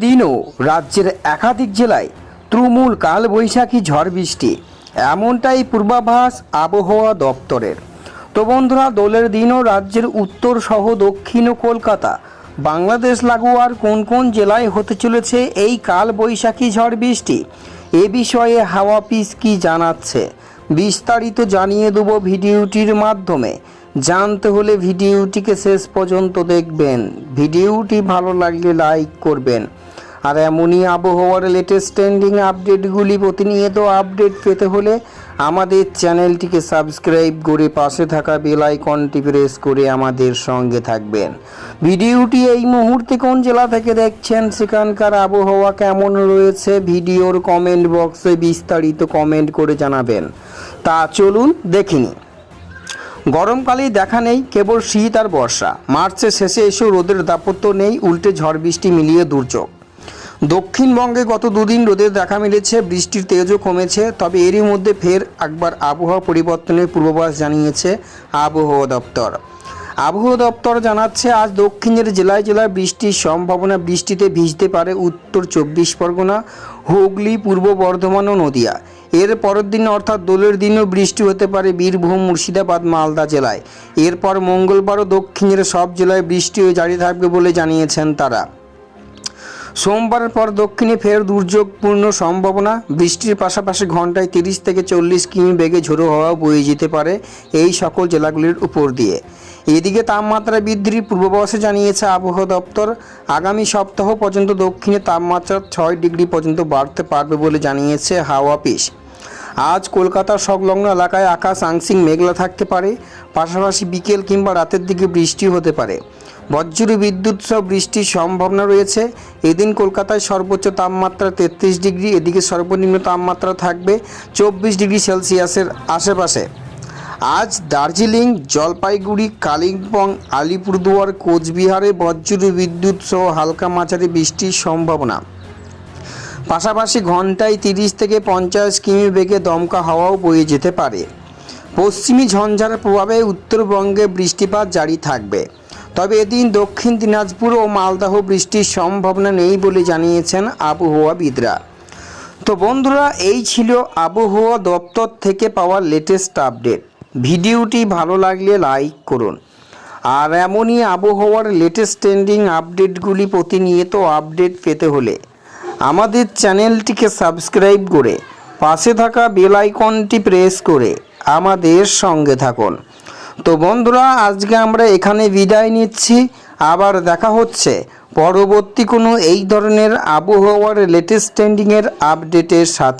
দিনও রাজ্যের একাধিক জেলায় তুমুল কালবৈশাখী ঝড় বৃষ্টি, এমনটাই পূর্বাভাস আবহাওয়া দপ্তরের। তো বন্ধুরা, দোলের দিনও রাজ্যের উত্তর সহ দক্ষিণ ও কলকাতা, বাংলাদেশ লাগোয়ার কোন কোন জেলায় হতে চলেছে এই কালবৈশাখী ঝড় বৃষ্টি, এ বিষয়ে হাওয়া অফিস কি জানাচ্ছে বিস্তারিত জানিয়ে দেব ভিডিওটির মাধ্যমে। জানতে হলে ভিডিওটিকে শেষ পর্যন্ত দেখবেন। ভিডিওটি ভালো লাগলে লাইক করবেন। আর এমনই আবহাওয়ার লেটেস্ট ট্রেন্ডিং আপডেটগুলি প্রতিনিয়ত আপডেট পেতে হলে আমাদের চ্যানেলটিকে সাবস্ক্রাইব করে পাশে থাকা বেল আইকনটি প্রেস করে আমাদের সঙ্গে থাকবেন। ভিডিওটি এই মুহূর্তে কোন জেলা থেকে দেখছেন, সেখানকার আবহাওয়া কেমন রয়েছে, ভিডিওর কমেন্ট বক্সে বিস্তারিত কমেন্ট করে জানাবেন। তা চলুন দেখিনি। গরমকালেই দেখা নেই, কেবল শীত আর বর্ষা। মার্চের শেষে এসেও রোদের দাপত্য নেই, উল্টে ঝড় বৃষ্টি মিলিয়ে দুর্যোগ। দক্ষিণবঙ্গে গত দুদিন রোদের দেখা মিলেছে, বৃষ্টির তেজও কমেছে। তবে এরই মধ্যে ফের একবার আবহাওয়া পরিবর্তনের পূর্বাভাস জানিয়েছে আবহাওয়া দপ্তর। আবহাওয়া দপ্তর জানাচ্ছে, আজ দক্ষিণের জেলায় জেলায় বৃষ্টির সম্ভাবনা। বৃষ্টিতে ভিজতে পারে উত্তর 24 পরগনা, হুগলি, পূর্ব বর্ধমান ও নদিয়া। এর পরের দিন অর্থাৎ দোলের দিনও বৃষ্টি হতে পারে বীরভূম, মুর্শিদাবাদ, মালদা জেলায়। এরপর মঙ্গলবারও দক্ষিণের সব জেলায় বৃষ্টি জারি থাকবে বলে জানিয়েছেন তারা। সোমবারের পর দক্ষিণে ফের দুর্যোগপূর্ণ সম্ভাবনা। বৃষ্টির পাশাপাশি ঘন্টায় 30 থেকে 40 কিমি বেগে ঝোড়ো হাওয়া বয়ে যেতে পারে এই সকল জেলাগুলির উপর দিয়ে। এদিকে তাপমাত্রা বৃদ্ধির পূর্বাভাসে জানিয়েছে আবহাওয়া দপ্তর। আগামী সপ্তাহ পর্যন্ত দক্ষিণে তাপমাত্রা 6 ডিগ্রি পর্যন্ত বাড়তে পারবে বলে জানিয়েছে হাওয়া অফিস। আজ কলকাতার সংলগ্ন এলাকায় আকাশ আংশিক মেঘলা থাকতে পারে, পাশাপাশি বিকেল কিংবা রাতের দিকে বৃষ্টি হতে পারে। বজ্র বিদ্যুৎ সহ বৃষ্টির সম্ভাবনা রয়েছে। এদিন কলকাতায় সর্বোচ্চ তাপমাত্রা 33 ডিগ্রি, এদিকে সর্বনিম্ন তাপমাত্রা থাকবে 24 ডিগ্রি সেলসিয়াসের আশেপাশে। আজ দার্জিলিং, জলপাইগুড়ি, কালিম্পং, আলিপুরদুয়ার, কোচবিহারে বজ্র বিদ্যুৎ সহ হালকা মাঝারি বৃষ্টির সম্ভাবনা। পাশাপাশি ঘন্টায় 30 থেকে 50 কিমি বেগে দমকা হাওয়াও বয়ে যেতে পারে। পশ্চিমী ঝঞ্ঝার প্রভাবে উত্তরবঙ্গে বৃষ্টিপাত জারি থাকবে। তবে এদিন দক্ষিণ দিনাজপুর ও মালদহ বৃষ্টির সম্ভাবনা নেই বলে জানিয়েছেন আবহাওয়াবিদরা। তো বন্ধুরা, এই ছিল আবহাওয়া দপ্তর থেকে পাওয়া লেটেস্ট আপডেট। ভিডিওটি ভালো লাগলে লাইক করুন। আর এমনই আবহাওয়ার লেটেস্ট ট্রেন্ডিং আপডেটগুলি প্রতিনিয়ত আপডেট পেতে হলে আমাদের চ্যানেলটিকে সাবস্ক্রাইব করে পাশে থাকা বেল আইকনটি প্রেস করে আমাদের সঙ্গে থাকুন। তো বন্ধুরা, আজকে আমরা এখানে বিদায় নিচ্ছি। আবার দেখা হচ্ছে পরবর্তী কোনো এই ধরনের আবহাওয়ার লেটেস্ট ট্রেন্ডিংয়ের আপডেটের সাথে।